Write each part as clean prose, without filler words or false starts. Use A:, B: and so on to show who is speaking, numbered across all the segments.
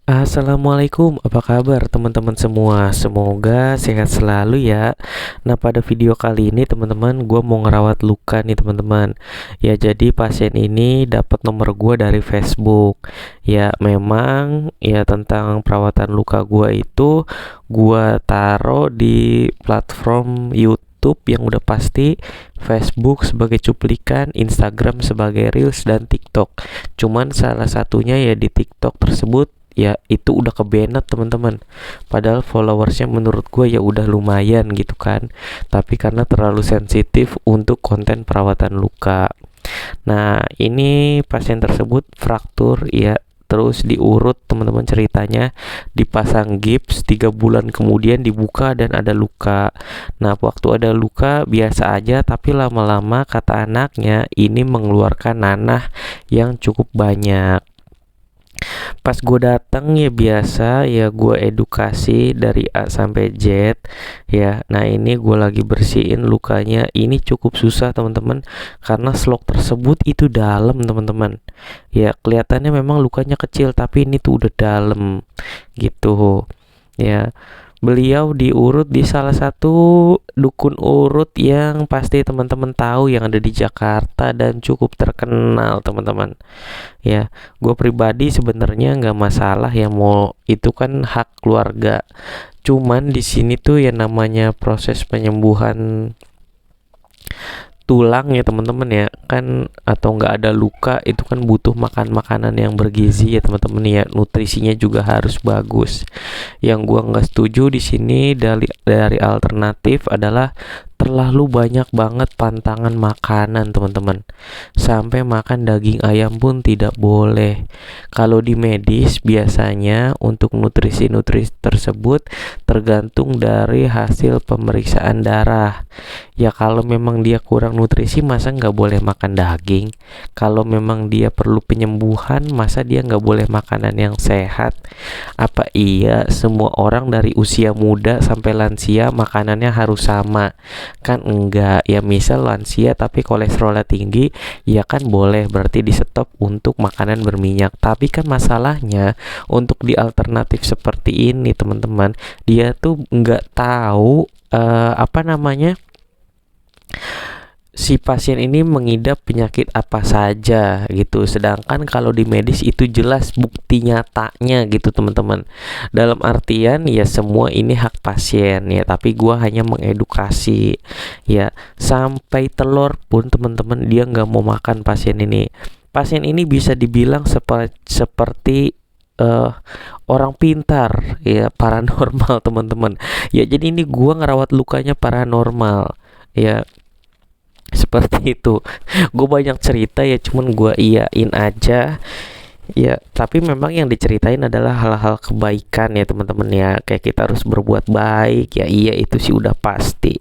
A: Assalamualaikum, apa kabar teman-teman semua? Semoga sehat selalu ya. Nah, pada video kali ini teman-teman, gue mau ngerawat luka nih teman-teman. Ya, jadi pasien ini dapat nomor gue dari Facebook. Ya, memang ya tentang perawatan luka gue itu gue taruh di platform YouTube yang udah pasti, Facebook sebagai cuplikan, Instagram sebagai Reels, dan TikTok. Cuman salah satunya ya di TikTok tersebut ya itu udah kebanet teman-teman, padahal followersnya menurut gue ya udah lumayan gitu kan, tapi karena terlalu sensitif untuk konten perawatan luka. Nah, ini pasien tersebut fraktur ya, terus diurut teman-teman ceritanya, dipasang gips, 3 bulan kemudian dibuka dan ada luka. Nah, waktu ada luka biasa aja, tapi lama-lama kata anaknya ini mengeluarkan nanah yang cukup banyak. Pas gue datang ya biasa ya gue edukasi dari A sampai Z ya. Nah, ini gue lagi bersihin lukanya. Ini cukup susah teman-teman, karena slok tersebut itu dalam teman-teman. Ya, kelihatannya memang lukanya kecil, tapi ini tuh udah dalam gitu ya. Beliau diurut di salah satu dukun urut yang pasti teman-teman tahu, yang ada di Jakarta dan cukup terkenal teman-teman. Ya, gue pribadi sebenarnya nggak masalah ya, mau itu kan hak keluarga. Cuman di sini tuh ya namanya proses penyembuhan tulang ya teman-teman ya kan, atau nggak ada luka itu kan butuh makan makanan yang bergizi ya teman-teman ya, nutrisinya juga harus bagus. Yang gua nggak setuju di sini dari alternatif adalah terlalu banyak banget pantangan makanan teman-teman, sampai makan daging ayam pun tidak boleh. Kalau di medis biasanya untuk nutrisi-nutrisi tersebut tergantung dari hasil pemeriksaan darah. Ya, kalau memang dia kurang nutrisi masa nggak boleh makan daging? Kalau memang dia perlu penyembuhan masa dia nggak boleh makanan yang sehat? Apa iya semua orang dari usia muda sampai lansia makanannya harus sama? Kan enggak ya, misal lansia tapi kolesterolnya tinggi, ya kan boleh, berarti di stop untuk makanan berminyak. Tapi kan masalahnya untuk di alternatif seperti ini teman-teman, dia tuh nggak tahu apa namanya, si pasien ini mengidap penyakit apa saja gitu. Sedangkan kalau di medis itu jelas bukti nyatanya gitu teman-teman. Dalam artian ya semua ini hak pasien ya, tapi gua hanya mengedukasi ya. Sampai telur pun teman-teman dia nggak mau makan pasien ini. Pasien ini bisa dibilang seperti orang pintar ya, paranormal teman-teman. Ya, jadi ini gua ngerawat lukanya paranormal ya, seperti itu. Gue banyak cerita ya, cuman gue iyain aja ya, tapi memang yang diceritain adalah hal-hal kebaikan ya teman-teman ya, kayak kita harus berbuat baik ya. Iya, itu sih udah pasti.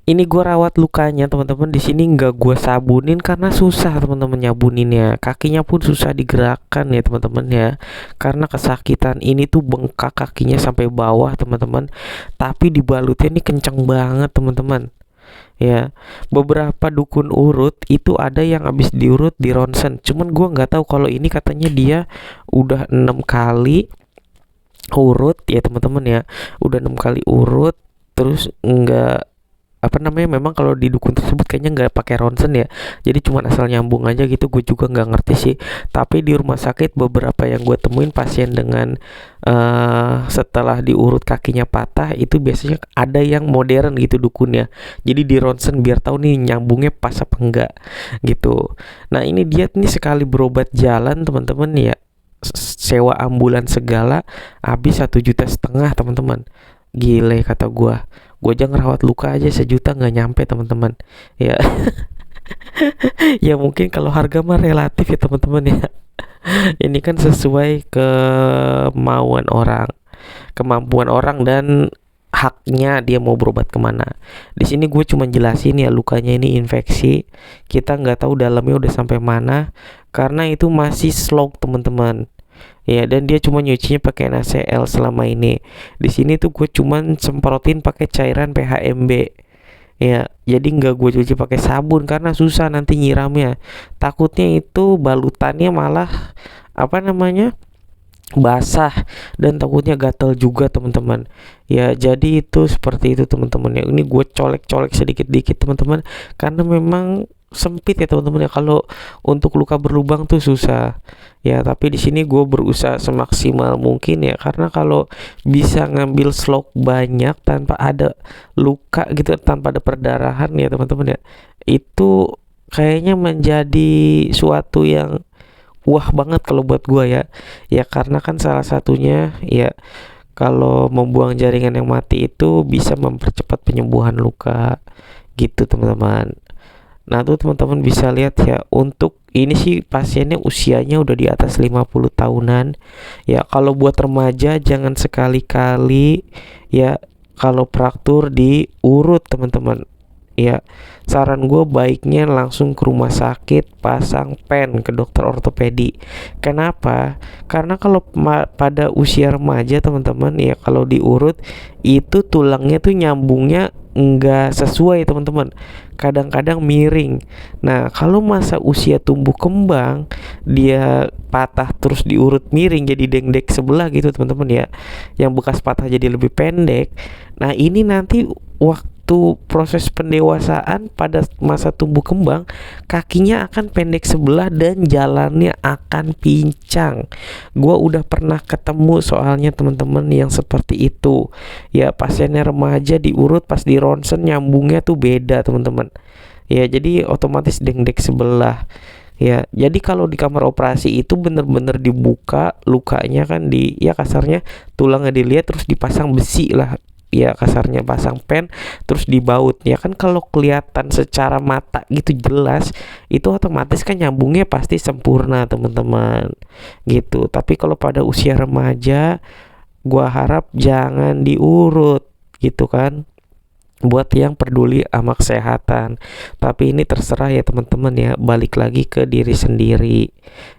A: Ini gue rawat lukanya teman-teman, di sini nggak gue sabunin karena susah teman-teman nyabuninnya, kakinya pun susah digerakkan ya teman-teman ya, karena kesakitan. Ini tuh bengkak kakinya sampai bawah teman-teman, tapi dibalutnya ini kenceng banget teman-teman ya. Beberapa dukun urut itu ada yang habis diurut di ronsen, cuman gua nggak tahu kalau ini katanya dia udah 6 kali urut ya teman-teman ya, udah 6 kali urut terus nggak apa namanya, memang kalau di dukun tersebut kayaknya nggak pakai ronsen ya, jadi cuma asal nyambung aja gitu. Gue juga nggak ngerti sih, tapi di rumah sakit beberapa yang gue temuin pasien dengan setelah diurut kakinya patah itu biasanya ada yang modern gitu dukunnya, jadi di ronsen biar tahu nih nyambungnya pas apa enggak gitu. Nah, ini dia nih sekali berobat jalan teman-teman ya, sewa ambulan segala habis 1,5 juta teman-teman. Gile kata gue aja ngerawat luka aja 1 juta nggak nyampe teman-teman ya. Ya mungkin kalau harga mah relatif ya teman-teman ya. Ini kan sesuai kemauan orang, kemampuan orang, dan haknya dia mau berobat kemana. Di sini gue cuma jelasin ya, lukanya ini infeksi, kita nggak tahu dalamnya udah sampai mana karena itu masih slog teman-teman ya, dan dia cuma nyucinya pakai NaCl selama ini. Di sini tuh gue cuman semprotin pakai cairan PHMB ya, jadi nggak gue cuci pakai sabun karena susah nanti nyiramnya. Takutnya itu balutannya malah apa namanya, basah dan takutnya gatal juga teman-teman. Ya jadi itu seperti itu teman-teman ya. Ini gue colek-colek sedikit-dikit teman-teman, karena memang sempit ya teman-teman ya, kalau untuk luka berlubang tuh susah ya. Tapi di sini gue berusaha semaksimal mungkin ya, karena kalau bisa ngambil slok banyak tanpa ada luka gitu, tanpa ada perdarahan ya teman-teman ya, itu kayaknya menjadi suatu yang wah banget kalau buat gua ya. Ya karena kan salah satunya ya, kalau membuang jaringan yang mati itu bisa mempercepat penyembuhan luka gitu teman-teman. Nah tuh teman-teman bisa lihat ya, untuk ini sih pasiennya usianya udah di atas 50 tahunan. Ya kalau buat remaja jangan sekali-kali ya kalau fraktur diurut teman-teman. Ya, saran gue baiknya langsung ke rumah sakit, pasang pen ke dokter ortopedi. Kenapa? Karena kalau pada usia remaja teman-teman ya, kalau diurut itu tulangnya tuh nyambungnya nggak sesuai teman-teman. Kadang-kadang miring. Nah, kalau masa usia tumbuh kembang dia patah terus diurut miring jadi dengdek sebelah gitu teman-teman ya. Yang bekas patah jadi lebih pendek. Nah, ini nanti waktu proses pendewasaan pada masa tumbuh kembang, kakinya akan pendek sebelah dan jalannya akan pincang. Gua udah pernah ketemu soalnya teman-teman yang seperti itu. Ya pasiennya remaja diurut, pas di ronsen nyambungnya tuh beda teman-teman. Ya jadi otomatis dengdek sebelah. Ya, jadi kalau di kamar operasi itu bener-bener dibuka lukanya kan, di ya kasarnya tulangnya dilihat terus dipasang besi lah. Ya kasarnya pasang pen terus dibaut. Ya kan kalau kelihatan secara mata gitu jelas, itu otomatis kan nyambungnya pasti sempurna teman-teman. Gitu. Tapi kalau pada usia remaja, gua harap jangan diurut gitu kan, buat yang peduli sama kesehatan. Tapi ini terserah ya teman-teman ya, balik lagi ke diri sendiri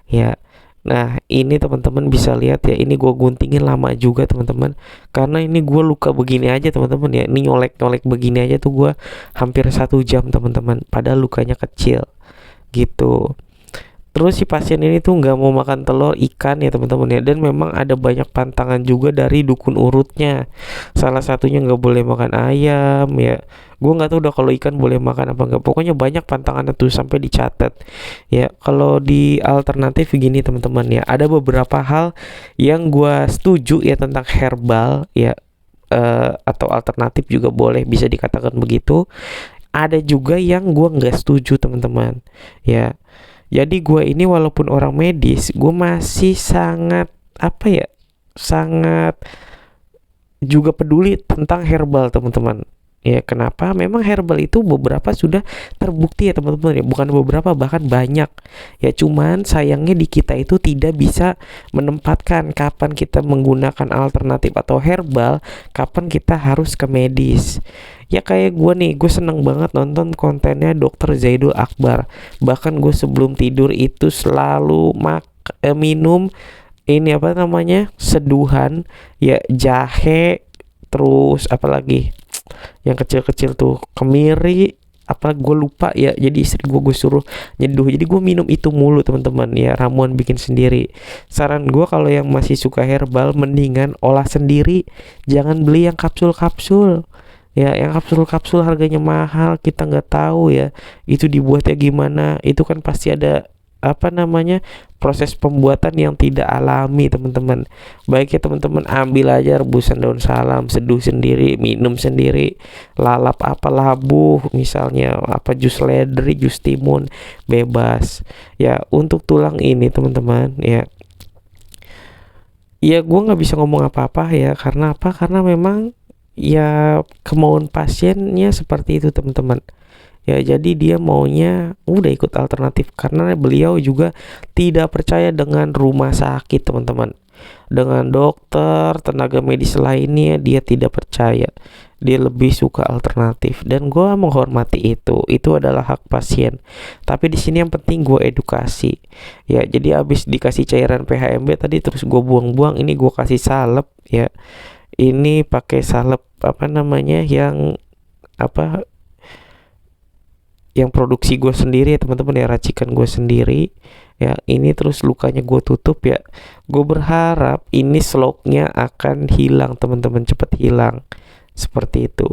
A: ya. Nah ini teman-teman bisa lihat ya, ini gue guntingin lama juga teman-teman, karena ini gue luka begini aja teman-teman ya, ini nyolek-nyolek begini aja tuh gue hampir 1 jam teman-teman, padahal lukanya kecil gitu. Terus si pasien ini tuh nggak mau makan telur ikan ya teman-teman ya, dan memang ada banyak pantangan juga dari dukun urutnya. Salah satunya nggak boleh makan ayam ya. Gue nggak tahu udah kalau ikan boleh makan apa nggak. Pokoknya banyak pantangan tuh sampai dicatat. Ya kalau di alternatif begini teman-teman ya, ada beberapa hal yang gue setuju ya tentang herbal ya, atau alternatif juga boleh bisa dikatakan begitu. Ada juga yang gue nggak setuju teman-teman ya. Jadi gue ini walaupun orang medis, gue masih sangat apa ya, sangat juga peduli tentang herbal teman-teman. Ya kenapa? Memang herbal itu beberapa sudah terbukti ya teman-teman ya, bukan beberapa bahkan banyak. Ya cuman sayangnya di kita itu tidak bisa menempatkan kapan kita menggunakan alternatif atau herbal, kapan kita harus ke medis. Ya kayak gue nih, gue seneng banget nonton kontennya Dokter Zaidul Akbar. Bahkan gue sebelum tidur itu selalu minum ini apa namanya, seduhan ya, jahe, terus apalagi yang kecil-kecil tuh kemiri, apa gue lupa ya. Jadi istri gue suruh nyeduh, jadi gue minum itu mulu teman-teman ya, ramuan bikin sendiri. Saran gue kalau yang masih suka herbal, mendingan olah sendiri, jangan beli yang kapsul-kapsul ya. Yang kapsul-kapsul harganya mahal, kita nggak tahu ya itu dibuatnya gimana. Itu kan pasti ada apa namanya, proses pembuatan yang tidak alami teman-teman. Baik ya teman-teman, ambil aja rebusan daun salam, seduh sendiri, minum sendiri, lalap apa labu misalnya, apa jus ledri, jus timun, bebas ya. Untuk tulang ini teman-teman ya, ya gue nggak bisa ngomong apa-apa ya, karena apa, karena memang ya kemauan pasiennya seperti itu teman-teman. Ya jadi dia maunya udah ikut alternatif, karena beliau juga tidak percaya dengan rumah sakit teman-teman, dengan dokter, tenaga medis lainnya dia tidak percaya. Dia lebih suka alternatif, dan gue menghormati itu adalah hak pasien. Tapi di sini yang penting gue edukasi ya. Jadi abis dikasih cairan PHMB tadi terus gue buang-buang, ini gue kasih salep ya. Ini pakai salep apa namanya, yang apa, yang produksi gue sendiri ya teman-teman, ya racikan gue sendiri ya. Ini terus lukanya gue tutup ya. Gue berharap ini slognya akan hilang teman-teman, cepet hilang seperti itu.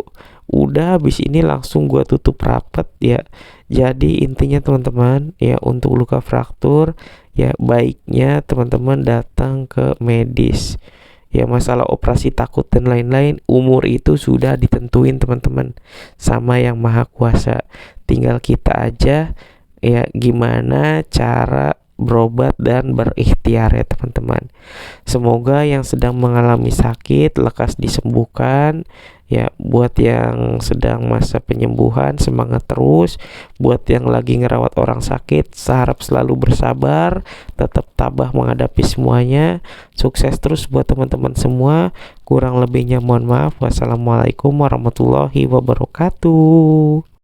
A: Udah habis ini langsung gue tutup rapat ya. Jadi intinya teman-teman ya, untuk luka fraktur ya baiknya teman-teman datang ke medis ya. Masalah operasi takut dan lain-lain, umur itu sudah ditentuin teman-teman sama yang maha kuasa. Tinggal kita aja ya gimana cara berobat dan berikhtiar ya teman-teman. Semoga yang sedang mengalami sakit lekas disembuhkan ya. Buat yang sedang masa penyembuhan, semangat terus. Buat yang lagi ngerawat orang sakit, harap selalu bersabar, tetap tabah menghadapi semuanya. Sukses terus buat teman-teman semua. Kurang lebihnya mohon maaf. Wassalamualaikum warahmatullahi wabarakatuh.